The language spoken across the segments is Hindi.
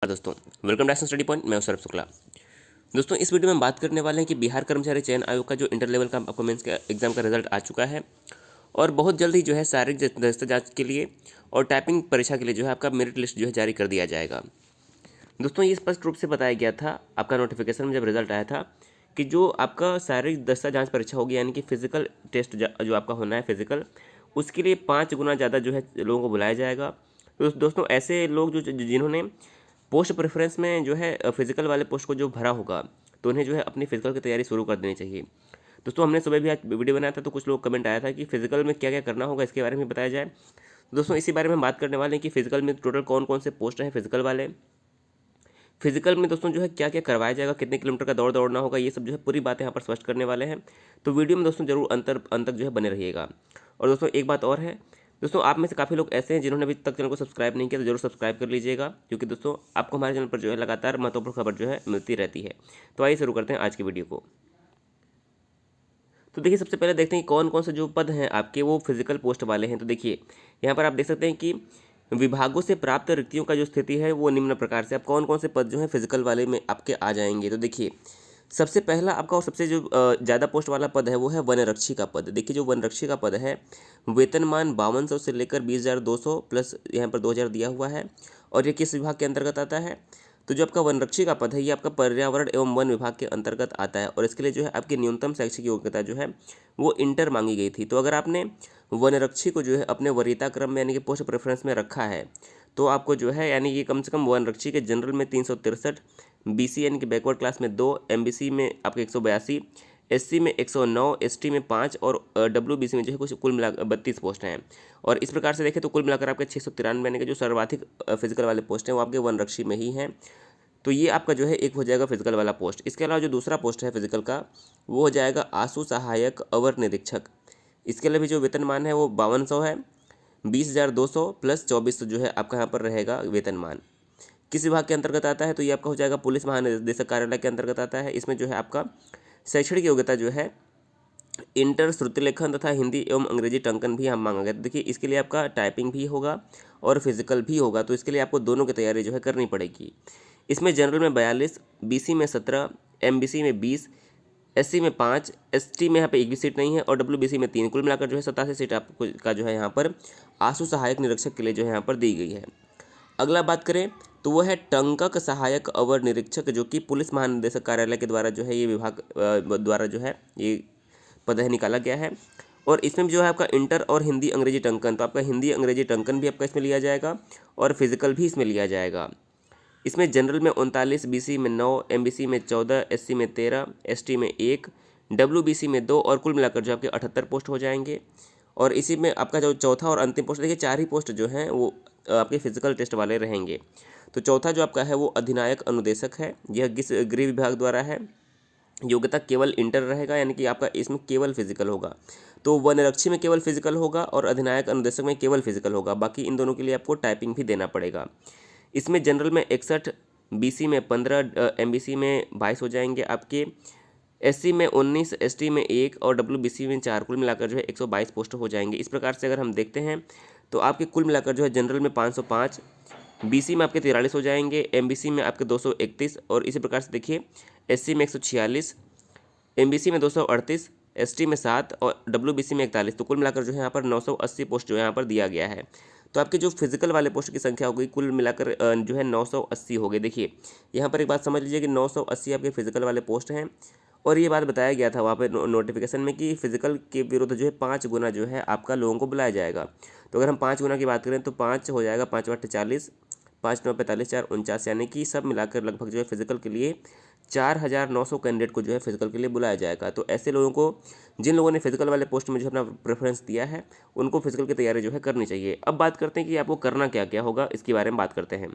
नमस्कार दोस्तों, welcome back to study point. मैं हूं सौरभ शुक्ला। दोस्तों, इस वीडियो में हम बात करने वाले हैं कि बिहार कर्मचारी चयन आयोग का जो इंटर लेवल का आपको मेंस का एग्जाम का रिजल्ट आ चुका है और बहुत जल्द ही जो है शारीरिक दक्षता जांच के लिए और टाइपिंग परीक्षा के लिए जो है आपका मेरिट लिस्ट जो है जारी कर दिया जाएगा। दोस्तों, ये स्पष्ट रूप से बताया गया था आपका नोटिफिकेशन में जब रिजल्ट आया था कि जो आपका शारीरिक दक्षता जाँच परीक्षा होगी, यानी कि फिजिकल टेस्ट जो आपका होना है फिजिकल, उसके लिए 5 गुना ज़्यादा जो है लोगों को बुलाया जाएगा। तो दोस्तों, ऐसे लोग जो जिन्होंने पोस्ट प्रेफरेंस में जो है फिजिकल वाले पोस्ट को जो भरा होगा, तो उन्हें जो है अपनी फिजिकल की तैयारी शुरू कर देनी चाहिए। दोस्तों, हमने सुबह भी आज वीडियो बनाया था, तो कुछ लोग कमेंट आया था कि फिजिकल में क्या क्या करना होगा, इसके बारे में बताया जाए। दोस्तों, इसी बारे में हम बात करने वाले हैं कि फिजिकल में टोटल कौन कौन से पोस्ट हैं फिजिकल वाले। फिजिकल में दोस्तों जो है क्या क्या करवाया जाएगा, कितने किलोमीटर का दौड़ना होगा, ये सब जो है पूरी बातें यहाँ पर स्पष्ट करने वाले हैं। तो वीडियो में दोस्तों जरूर अंत तक जो है बने रहिएगा। और दोस्तों, एक बात और है दोस्तों, आप में से काफ़ी लोग ऐसे हैं जिन्होंने अभी तक चैनल को सब्सक्राइब नहीं किया, तो जरूर सब्सक्राइब कर लीजिएगा, क्योंकि दोस्तों आपको हमारे चैनल पर जो है लगातार महत्वपूर्ण खबर जो है मिलती रहती है। तो आइए शुरू करते हैं आज की वीडियो को। तो देखिए, सबसे पहले देखते हैं कि कौन कौन से जो पद हैं आपके वो फिजिकल पोस्ट वाले हैं। तो देखिए, यहाँ पर आप देख सकते हैं कि विभागों से प्राप्त रिक्तियों का जो स्थिति है वो निम्न प्रकार से, अब कौन कौन से पद जो है फिजिकल वाले में आपके आ जाएंगे। तो देखिए, सबसे पहला आपका और सबसे जो ज़्यादा पोस्ट वाला पद है वो है वनरक्षी का पद। देखिए, जो वनरक्षी का पद है, वेतनमान 5200 से लेकर 20,200 प्लस यहाँ पर 2000 दिया हुआ है। और ये किस विभाग के अंतर्गत आता है? तो जो आपका वनरक्षी का पद है ये आपका पर्यावरण एवं वन विभाग के अंतर्गत आता है, और इसके लिए जो है आपकी न्यूनतम शैक्षिक योग्यता जो है वो इंटर मांगी गई थी। तो अगर आपने वनरक्षी को जो है अपने वरीयता क्रम में यानी कि पोस्ट प्रेफरेंस में रखा है, तो आपको जो है यानी कि कम से कम वनरक्षी के जनरल में 363, बीसी यानी कि बैकवर्ड क्लास में 2, एमबीसी में आपके 182, एससी में 109, एसटी में 5 और डब्ल्यूबीसी में जो है कुछ कुल मिलाकर 32 पोस्ट हैं। और इस प्रकार से देखें तो कुल मिलाकर आपके 693 यानी कि जो सर्वाधिक फिजिकल वाले पोस्ट हैं वो आपके वनरक्षी में ही हैं। तो ये आपका जो है एक हो जाएगा फिजिकल वाला पोस्ट। इसके अलावा जो दूसरा पोस्ट है फिजिकल का वो हो जाएगा आंसू सहायक अवर निरीक्षक। इसके लिए भी जो वेतनमान है वो 5200 है, 20,200 प्लस 2400 जो है आपका यहाँ पर रहेगा वेतनमान। किस विभाग के अंतर्गत आता है? तो ये आपका हो जाएगा पुलिस महानिदेशक कार्यालय के अंतर्गत आता है। इसमें जो है आपका शैक्षणिक योग्यता जो है इंटर श्रुति लेखन तथा हिंदी एवं अंग्रेजी टंकन भी हम मांगा गया। तो देखिए, इसके लिए आपका टाइपिंग भी होगा और फिजिकल भी होगा, तो इसके लिए आपको दोनों की तैयारी जो है करनी पड़ेगी। इसमें जनरल में 42, बीसी में 17, एमबीसी में 20, एससी में 5, एसटी में यहाँ पे एक भी सीट नहीं है और डब्ल्यूबीसी में 3, कुल मिलाकर जो है 87 सीट आपको का जो है यहाँ पर आंसू सहायक निरीक्षक के लिए जो है यहाँ पर दी गई है। अगला बात करें तो वो है टंकक सहायक अवर निरीक्षक, जो कि पुलिस महानिदेशक कार्यालय के द्वारा जो है ये विभाग द्वारा जो है ये पद है निकाला गया है। और इसमें जो है आपका इंटर और हिंदी अंग्रेजी टंकन, तो आपका हिंदी अंग्रेजी टंकन भी आपका इसमें लिया जाएगा और फिजिकल भी इसमें लिया जाएगा। इसमें जनरल में 39, बीसी में 9, एमबीसी में 14, एससी में 13, एसटी में 1, डब्ल्यूबीसी में 2 और कुल मिलाकर जो आपके 78 पोस्ट हो जाएंगे। और इसी में आपका जो चौथा और अंतिम पोस्ट, देखिए 4 ही पोस्ट जो हैं वो आपके फिजिकल टेस्ट वाले रहेंगे। तो चौथा जो आपका है वो अधिनायक अनुदेशक है, यह गृह विभाग द्वारा है। योग्यता केवल इंटर रहेगा, यानी कि आपका इसमें केवल फिजिकल होगा। तो वनरक्षी में केवल फिजिकल होगा और अधिनायक अनुदेशक में केवल फिजिकल होगा, बाकी इन दोनों के लिए आपको टाइपिंग भी देना पड़ेगा। इसमें जनरल में 61, बीसी में 15, एमबीसी में 22 हो जाएंगे आपके, एससी में 19, एसटी में 1 और डब्ल्यूबीसी में 4, कुल मिलाकर जो है 122 पोस्ट हो जाएंगे। इस प्रकार से अगर हम देखते हैं तो आपके कुल मिलाकर जो है जनरल में 505, बीसी में आपके 43 हो जाएंगे, एमबीसी में आपके 231 और इसी प्रकार से देखिए एससी में 146, एमबीसी में 238, एसटी में 7 और डब्ल्यूबीसी में 41, तो कुल मिलाकर जो है यहाँ पर 980 पोस्ट जो है यहाँ पर दिया गया है। तो आपके जो फिजिकल वाले पोस्ट की संख्या हो गई कुल मिलाकर जो है 980 हो गई। देखिए, यहाँ पर एक बात समझ लीजिए कि 980 आपके फिजिकल वाले पोस्ट हैं, और ये बात बताया गया था वहाँ पे नोटिफिकेशन में कि फिजिकल के विरुद्ध जो है 5 गुना जो है आपका लोगों को बुलाया जाएगा। तो अगर हम 5 गुना की बात करें तो 5 हो जाएगा, 5 × 8 = 40, 5 × 9 = 45, 4 × 49, यानी कि सब मिलाकर लगभग जो है फिजिकल के लिए 4,900 कैंडिडेट को जो है फिजिकल के लिए बुलाया जाएगा। तो ऐसे लोगों को, जिन लोगों ने फिजिकल वाले पोस्ट में जो अपना प्रेफरेंस दिया है, उनको फिजिकल की तैयारी जो है करनी चाहिए। अब बात करते हैं कि आपको करना क्या क्या होगा, इसके बारे में बात करते हैं।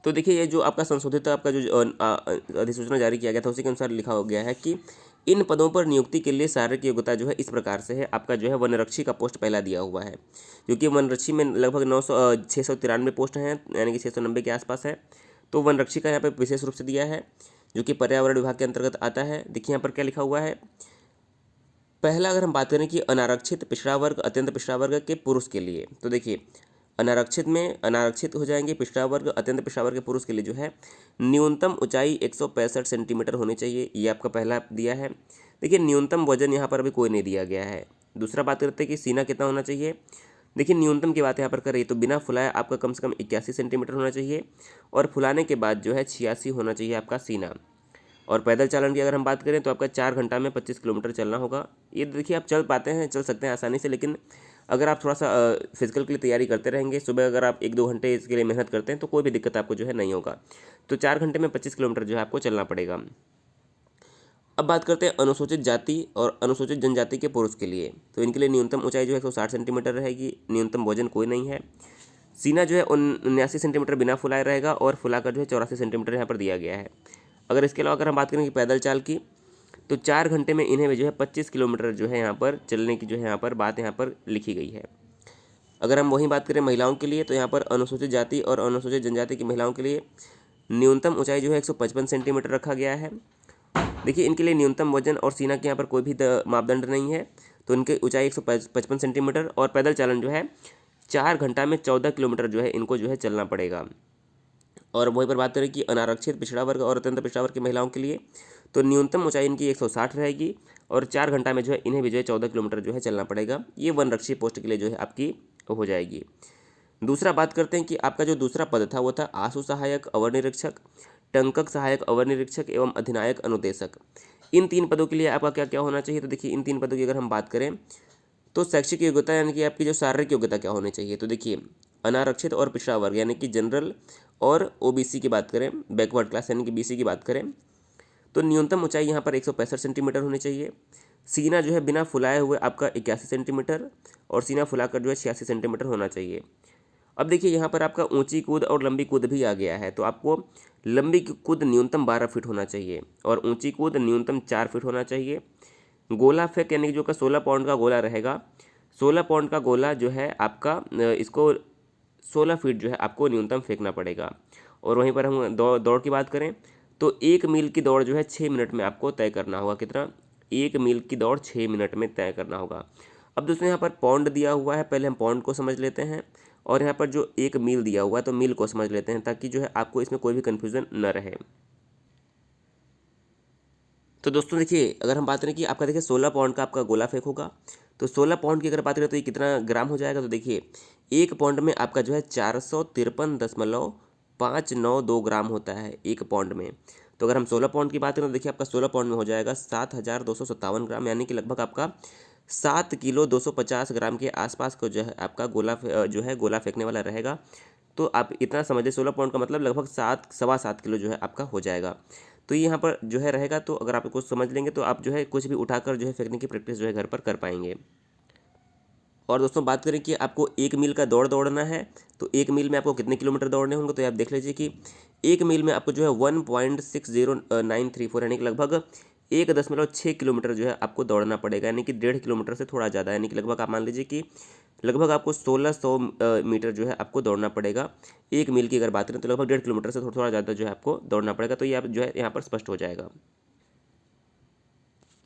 तो देखिए, ये जो आपका संशोधित आपका जो अधिसूचना जारी किया गया था उसी के अनुसार लिखा हो गया है कि इन पदों पर नियुक्ति के लिए शारीरिक योग्यता जो है इस प्रकार से है। आपका जो है वनरक्षी का पोस्ट पहला दिया हुआ है, क्योंकि वनरक्षी में लगभग 693 पोस्ट हैं, यानी कि 690 के आसपास है। तो वनरक्षी का यहाँ पर विशेष रूप से दिया है, जो कि पर्यावरण विभाग के अंतर्गत आता है। देखिए यहाँ पर क्या लिखा हुआ है। पहला अगर हम बात करें कि अनारक्षित पिछड़ा वर्ग, अत्यंत पिछड़ा वर्ग के पुरुष के लिए, तो देखिए अनारक्षित हो जाएंगे पिछड़ा वर्ग, अत्यंत पिछड़ा वर्ग के पुरुष के लिए जो है न्यूनतम ऊंचाई 165 सेंटीमीटर होनी चाहिए। ये आपका पहला दिया है। देखिए न्यूनतम वजन यहाँ पर अभी कोई नहीं दिया गया है। दूसरा बात करते हैं कि सीना कितना होना चाहिए। देखिए न्यूनतम की बात यहाँ पर करें तो बिना फुलाए आपका कम से कम 81 सेंटीमीटर होना चाहिए और फुलाने के बाद जो है 86 होना चाहिए आपका सीना। और पैदल चालन की अगर हम बात करें तो आपका 4 घंटा में 25 किलोमीटर चलना होगा। ये देखिए आप चल पाते हैं, चल सकते हैं आसानी से, लेकिन अगर आप थोड़ा सा फिजिकल के लिए तैयारी करते रहेंगे, सुबह अगर आप 1-2 घंटे इसके लिए मेहनत करते हैं तो कोई भी दिक्कत आपको जो है नहीं होगा। तो 4 घंटे में 25 किलोमीटर जो है आपको चलना पड़ेगा। अब बात करते हैं अनुसूचित जाति और अनुसूचित जनजाति के पुरुष के लिए। तो इनके लिए न्यूनतम ऊंचाई जो है 160 सेंटीमीटर रहेगी, न्यूनतम वजन कोई नहीं है। सीना जो है 79 सेंटीमीटर बिना फुलाए रहेगा और फुलाकर जो है 84 सेंटीमीटर यहाँ पर दिया गया है। अगर इसके अलावा अगर हम बात करें कि पैदल चाल की, तो 4 घंटे में इन्हें जो है 25 किलोमीटर जो है यहाँ पर चलने की जो है यहाँ पर बात यहाँ पर लिखी गई है। अगर हम वहीं बात करें महिलाओं के लिए, तो यहाँ पर अनुसूचित जाति और अनुसूचित जनजाति की महिलाओं के लिए न्यूनतम ऊंचाई जो है 155 सेंटीमीटर रखा गया है। देखिए इनके लिए न्यूनतम वजन और सीना के यहाँ पर कोई भी मापदंड नहीं है, तो इनकी ऊंचाई 155 सेंटीमीटर और पैदल चालन जो है 4 घंटा में 14 किलोमीटर जो है इनको जो है चलना पड़ेगा। और वहीं पर बात करें कि अनारक्षित पिछड़ा वर्ग और अत्यंत पिछड़ा वर्ग की महिलाओं के लिए, तो न्यूनतम ऊंचाई इनकी 160 रहेगी और 4 घंटा में जो है इन्हें भी जो है 14 किलोमीटर जो है चलना पड़ेगा। ये वनरक्षी पोस्ट के लिए जो है आपकी हो जाएगी। दूसरा बात करते हैं कि आपका जो दूसरा पद था वो था आशु सहायक अवर निरीक्षक, टंकक सहायक अवर निरीक्षक एवं अधिनायक अनुदेशक। इन 3 पदों के लिए आपका क्या क्या होना चाहिए। तो देखिए इन 3 पदों की अगर हम बात करें तो शैक्षिक योग्यता यानी कि आपकी जो शारीरिक योग्यता क्या होनी चाहिए। तो देखिए अनारक्षित और पिछड़ा वर्ग यानी कि जनरल और ओबीसी की बात करें, बैकवर्ड क्लास यानी कि बीसी की बात करें, तो न्यूनतम ऊंचाई यहाँ पर 165 सेंटीमीटर होनी चाहिए। सीना जो है बिना फुलाए हुए आपका 81 सेंटीमीटर और सीना फुलाकर जो है 86 सेंटीमीटर होना चाहिए। अब देखिए यहाँ पर आपका ऊंची कूद और लंबी कूद भी आ गया है, तो आपको लंबी कूद न्यूनतम 12 फीट होना चाहिए और ऊंची कूद न्यूनतम 4 फीट होना चाहिए। गोला फेंक यानी कि जो का 16 पाउंड का गोला रहेगा, 16 पाउंड का गोला जो है आपका इसको 16 फीट जो है आपको न्यूनतम फेंकना पड़ेगा। और वहीं पर हम दौड़ की बात करें तो 1 मील की दौड़ जो है 6 मिनट में आपको तय करना होगा। कितना? 1 मील की दौड़ 6 मिनट में तय करना होगा। अब दोस्तों यहाँ पर पौंड दिया हुआ है, पहले हम पौंड को समझ लेते हैं और यहाँ पर जो 1 मील दिया हुआ है तो मील को समझ लेते हैं, ताकि जो है आपको इसमें कोई भी कन्फ्यूज़न न रहे। तो दोस्तों देखिए अगर हम बात करें कि आपका देखिए 16 पाउंड का आपका गोला फेंक होगा, तो 16 पाउंड की अगर बात करें तो ये कितना ग्राम हो जाएगा। तो देखिए 1 पाउंड में आपका जो है 453.592 ग्राम होता है 1 पाउंड में। तो अगर हम 16 पाउंड की बात करें तो देखिए आपका 16 पाउंड में हो जाएगा 7257 ग्राम, यानी कि लगभग आपका 7 किलो 250 ग्राम के आसपास को जो है आपका गोला फेंकने वाला रहेगा। तो आप इतना समझिए 16 पाउंड का मतलब लगभग 7 किलो जो है आपका हो जाएगा। तो ये यहाँ पर जो है रहेगा, तो अगर आप इसको समझ लेंगे तो आप जो है कुछ भी उठाकर जो है फेंकने की प्रैक्टिस जो है घर पर कर पाएंगे। और दोस्तों बात करें कि आपको 1 मील का दौड़ना है, तो 1 मील में आपको कितने किलोमीटर दौड़ने होंगे। तो आप देख लीजिए कि 1 मील में आपको जो है 1.60934 यानी कि लगभग 1.6 किलोमीटर जो है आपको दौड़ना पड़ेगा, यानी कि 1.5 किलोमीटर से थोड़ा ज़्यादा, यानी कि लगभग आप मान लीजिए कि लगभग आपको 1600 मीटर जो है आपको दौड़ना पड़ेगा। 1 मील की अगर बात करें तो लगभग 1.5 किलोमीटर से थोड़ा ज़्यादा जो है आपको दौड़ना पड़ेगा। तो ये आप जो है यहाँ पर स्पष्ट हो जाएगा।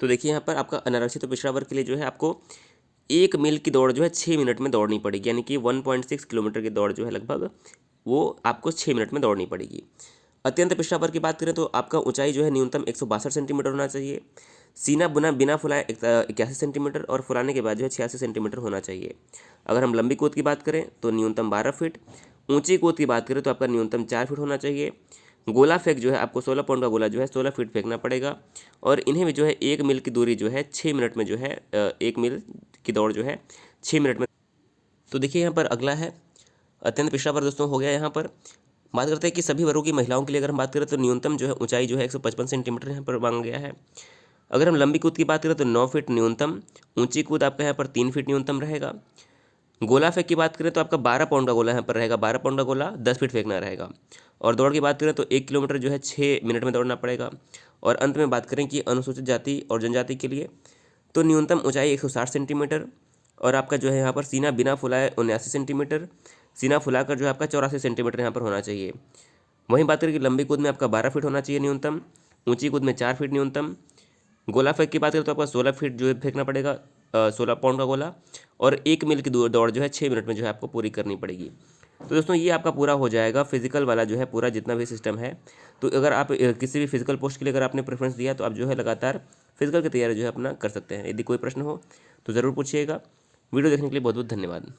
तो देखिए यहाँ पर आपका अनारक्षित पिछड़ा वर्ग के लिए जो है आपको 1 मील की दौड़ जो है 6 मिनट में दौड़नी पड़ेगी, यानी कि 1.6 किलोमीटर की दौड़ जो है लगभग वो आपको 6 मिनट में दौड़नी पड़ेगी। अत्यंत पिछड़ा वर्ग की बात करें तो आपका ऊंचाई जो है न्यूनतम 162 सेंटीमीटर होना चाहिए। सीना बिना फुलाए 81 सेंटीमीटर और फुलाने के बाद जो है 86 सेंटीमीटर होना चाहिए। अगर हम लंबी कूद की बात करें तो न्यूनतम 12 फीट, ऊंची कूद की बात करें तो आपका न्यूनतम 4 फीट होना चाहिए। गोला फेंक जो है आपको 16 पाउंड का गोला जो है 16 फीट फेंकना पड़ेगा और इन्हें भी जो है 1 मील की दूरी जो है 6 मिनट में जो है 1 मील की दौड़ जो है 6 मिनट में। तो देखिए यहाँ पर अगला है अत्यंत पिछड़ा वर्ग दोस्तों हो गया। यहाँ पर बात करते हैं कि सभी वर्गों की महिलाओं के लिए अगर हम बात करें तो न्यूनतम जो है ऊंचाई जो है 155 सेंटीमीटर यहाँ पर मांगा गया है। अगर हम लंबी कूद की बात करें तो 9 फीट न्यूनतम, ऊंची कूद आपका यहाँ पर 3 फीट न्यूनतम रहेगा। गोला फेंक की बात करें तो आपका 12 पाउंड का गोला यहाँ पर रहेगा, 12 पाउंड का गोला 10 फीट फेंकना रहेगा। और दौड़ की बात करें तो 1 किलोमीटर जो है 6 मिनट में दौड़ना पड़ेगा। और अंत में बात करें कि अनुसूचित जाति और जनजाति के लिए तो न्यूनतम ऊंचाई 160 सेंटीमीटर और आपका जो है यहाँ पर सीना बिना फुलाए 79 सेंटीमीटर, सीना फुलाकर जो है आपका 84 सेंटीमीटर यहाँ पर होना चाहिए। वहीं बात करें कि लंबी कूद में आपका 12 फीट होना चाहिए न्यूनतम, ऊंची कूद में 4 फीट न्यूनतम। गोला फेंक की बात करें तो आपका 16 फीट जो है फेंकना पड़ेगा, 16 पाउंड का गोला, और 1 मील की दौड़ जो है 6 मिनट में जो है आपको पूरी करनी पड़ेगी। तो दोस्तों ये आपका पूरा हो जाएगा फिजिकल वाला जो है पूरा जितना भी सिस्टम है। तो अगर आप किसी भी फिजिकल पोस्ट के लिए अगर आपने प्रेफरेंस दिया तो आप जो है लगातार फिजिकल की तैयारी जो है अपना कर सकते हैं। यदि कोई प्रश्न हो तो ज़रूर पूछिएगा। वीडियो देखने के लिए बहुत बहुत धन्यवाद।